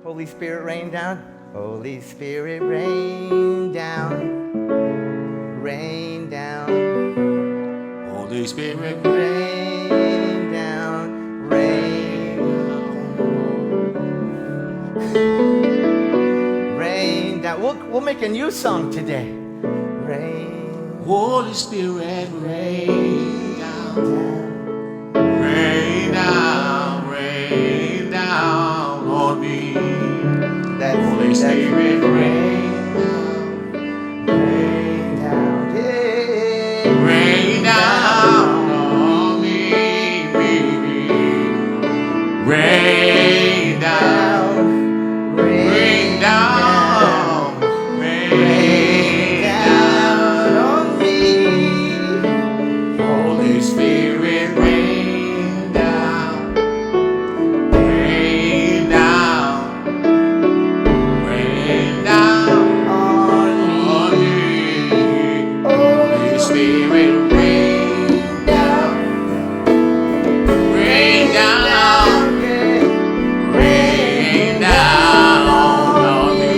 Holy Spirit, rain down. Holy Spirit, rain down. Rain down. Holy Spirit, rain down. Rain down. Rain down. We'll make a new song today. Rain. Holy Spirit, rain down. Rain down, rain down on me. Holy Spirit, rain down. Rain down. Yeah. Rain down on me, baby. Rain down. Rain down. Rain down on me. Holy Spirit, rain down. Rain down. Rain down on me. Holy Spirit, rain down. Rain down. Rain down on me.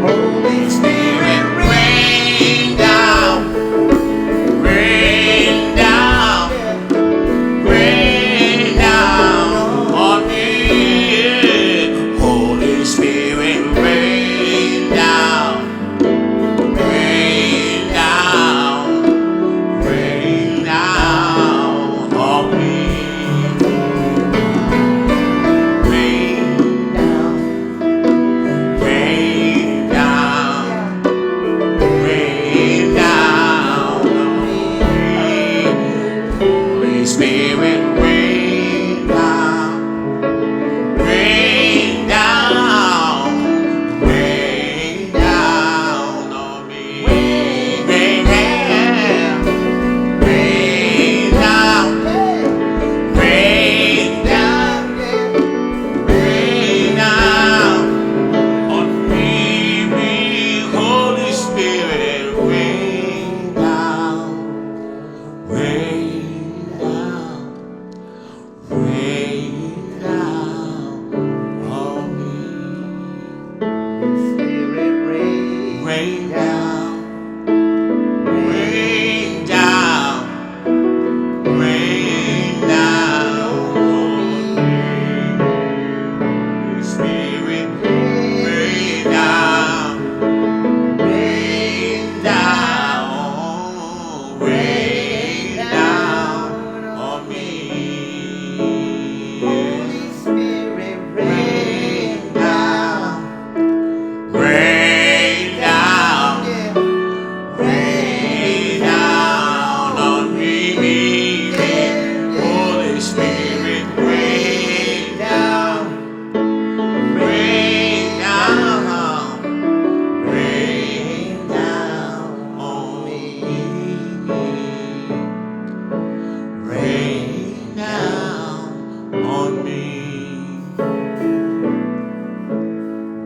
Holy Spirit, rain down. Rain down. Rain down on me. Holy Spirit, rain down. Rain down. Rain down on me. Rain down. Rain down. Rain down on me. Holy Spirit, rain down. Rain down. Rain down on me. Rain down. Rain down. Rain down. Rain down on me. Holy Spirit, rain down. Rain down. Rain down on me. Spirit, rain. Rain down. Rain down. Rain down on me. Spirit, rain down. Rain down. Rain down on me. Holy Spirit, rain down. Rain down. Yeah. Rain down on me. Holy Spirit, rain down. Rain down. Rain down on me. Rain down on me.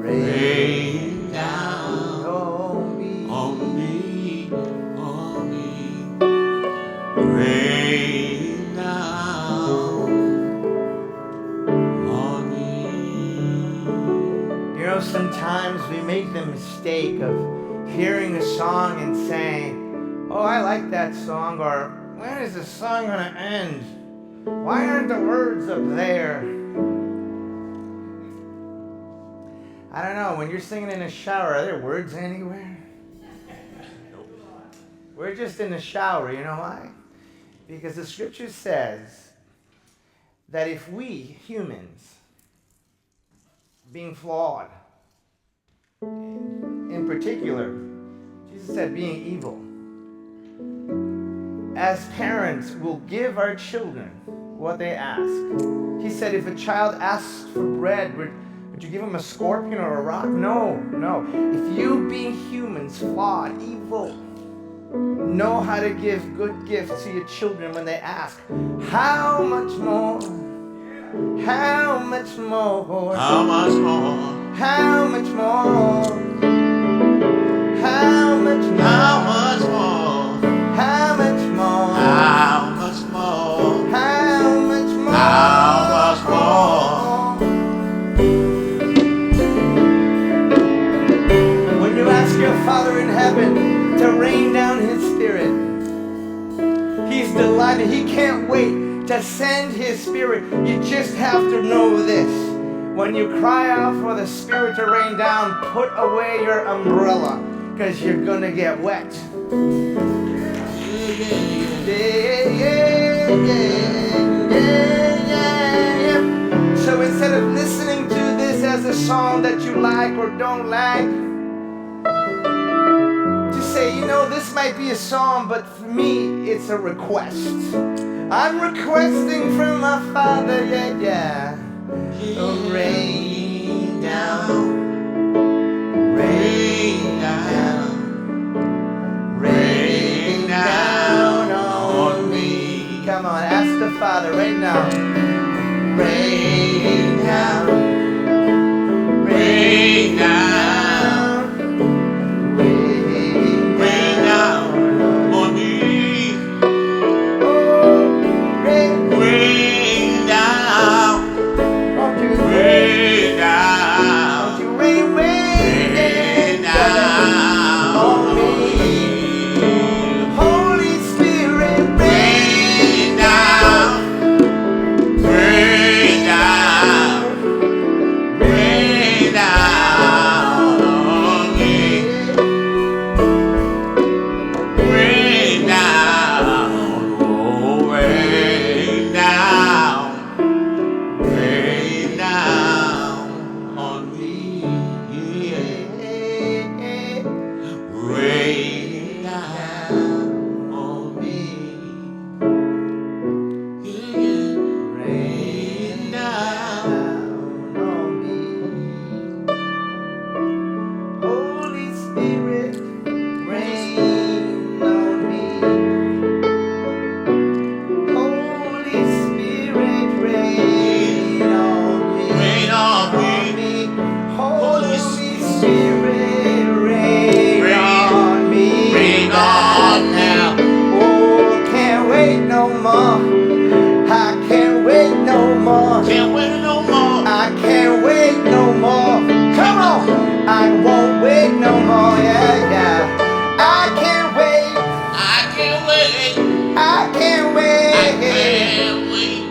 Rain down on me. on me, on me. Rain down on me. You know, sometimes we make the mistake of hearing a song and saying, oh, I like that song, or when is the song going to end? Why aren't the words up there? I don't know, when you're singing in the shower, are there words anywhere? We're just in the shower, you know why? Because the scripture says that if we humans, being flawed, in particular, Jesus said being evil, as parents will give our children what they ask. He said if a child asks for bread, would you give him a scorpion or a rock? No. If you being humans, flawed, evil, know how to give good gifts to your children when they ask, how much more? How much more? How much more? How much more? How much more? How much more? How much more? How much more? How much more? How much more? Father in heaven to rain down His Spirit. He's delighted. He can't wait to send His Spirit. You just have to know this. When you cry out for the Spirit to rain down, put away your umbrella because you're going to get wet. So instead of listening to this as a song that you like or don't like, just say, you know, this might be a song, but for me, it's a request. I'm requesting from my Father, yeah. Rain down, rain down, rain down on me. Come on, ask the Father right now. Rain down, rain down, Rain down on me. oh, rain, Rain down. won't you Rain down. won't you rain, Rain down on on me. me. Holy Spirit, Rain down. Rain down. Rain down on me. Rain down. Oh, rain down. Rain down on me. Rain down on me. Rain down. on me. Holy Spirit, rain on me. Holy Spirit, rain on me. Rain on me. Holy Spirit, rain Rain. on me. Rain on me. now. Oh, can't wait no more. I can't wait no more. Can't wait no more. I can't wait no more. Come on. I won't wait no more. Yeah. I can't wait. I can't wait. I can't wait. I can't wait.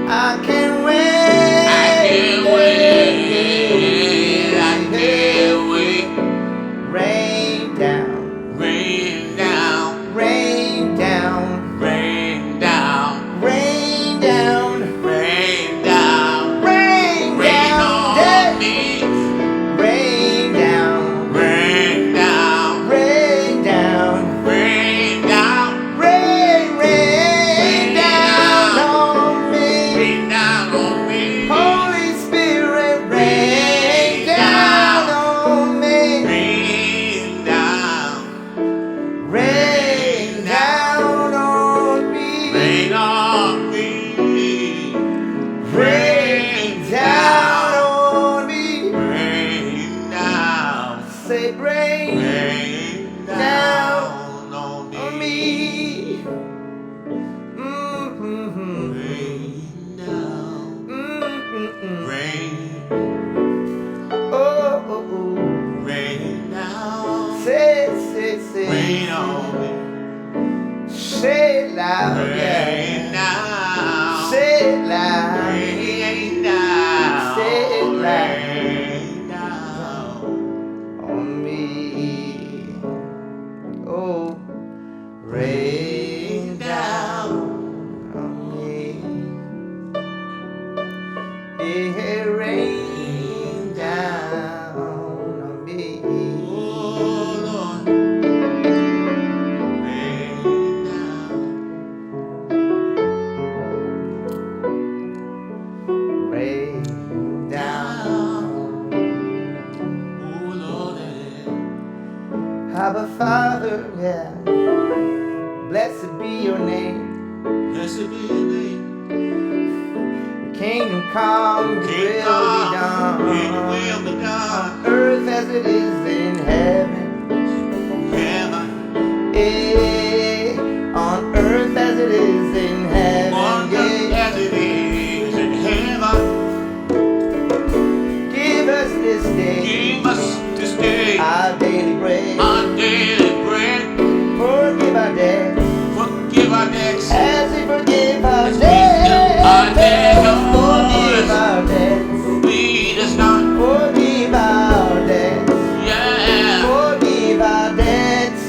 I can't wait. I can't wait. I can't wait. Rain down. Rain down. Rain down. Rain down. Rain down. Rain down. Rain Rain down. on Yeah. me. Rain down. Rain down. Rain down. Rain down. Rain down on me. Rain down on me. Holy Spirit, rain down on me. Rain down. Rain down on me. Rain on me. Rain down on me. Rain down. Say rain Rain down on on me. me. Mm-hmm. Rain down. Mm-mm-mm. Rain. Oh, oh, oh. Rain down. Say, Rain on me. say it loud, Rain yeah. down. Say it loud. Rain down. Say it loud. Rain down. On me. Oh, rain down on me. Yeah, rain down on me. Oh, Lord. Rain down. Rain down. Oh, Lord. Abba Father, yeah. Blessed be your name. Blessed be your name. Kingdom come, your King will be God, done. your will be done. Earth as it is in heaven. Heaven, On earth as it is in heaven. on earth Yeah. as it is in heaven. Give us this day Give us this day our daily bread. our daily bread. Forgive our debts Forgive our debts as we forgive our as we debts. forgive our debtors. Forgive our debts. Lead us not, Forgive our debts. yeah. Forgive our debts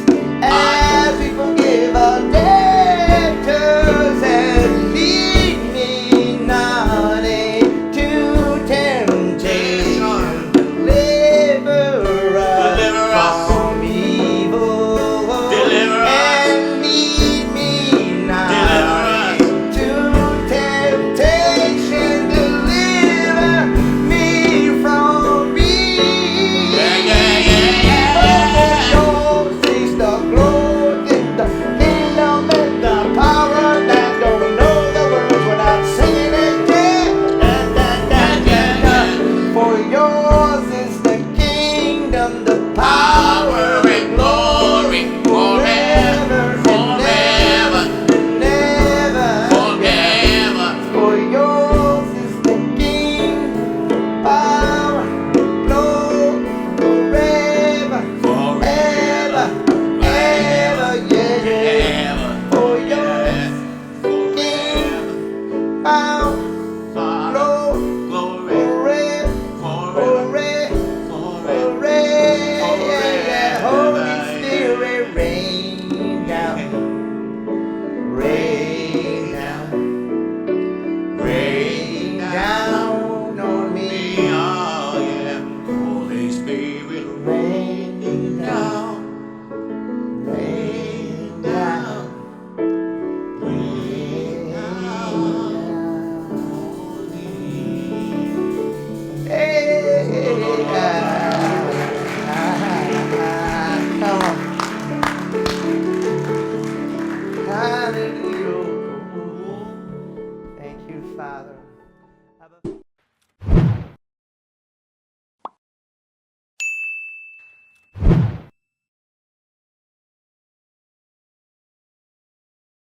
as we forgive our debtors, and lead me not into temptation. Deliver us from evil. Deliver us. And lead me not Deliver us. into temptation. Deliver me from evil. Yeah, yeah, yeah, yeah. Yours is the glory, the kingdom, and the power that don't know the words without singing it. For yours is the kingdom, the power, Power and glory forever, forever, never. forever. For yours is the kingdom, power, glory, forever, Forever, ever, yeah, yeah. ever, For yours, forever. power, Father, glory, glory, forever, forever, forever. Holy Spirit, rain down, rain down, rain down on me. Oh yeah, Holy Spirit, Rain down, down, rain down, rain down. Hey, come on. Hallelujah. Thank you, Father.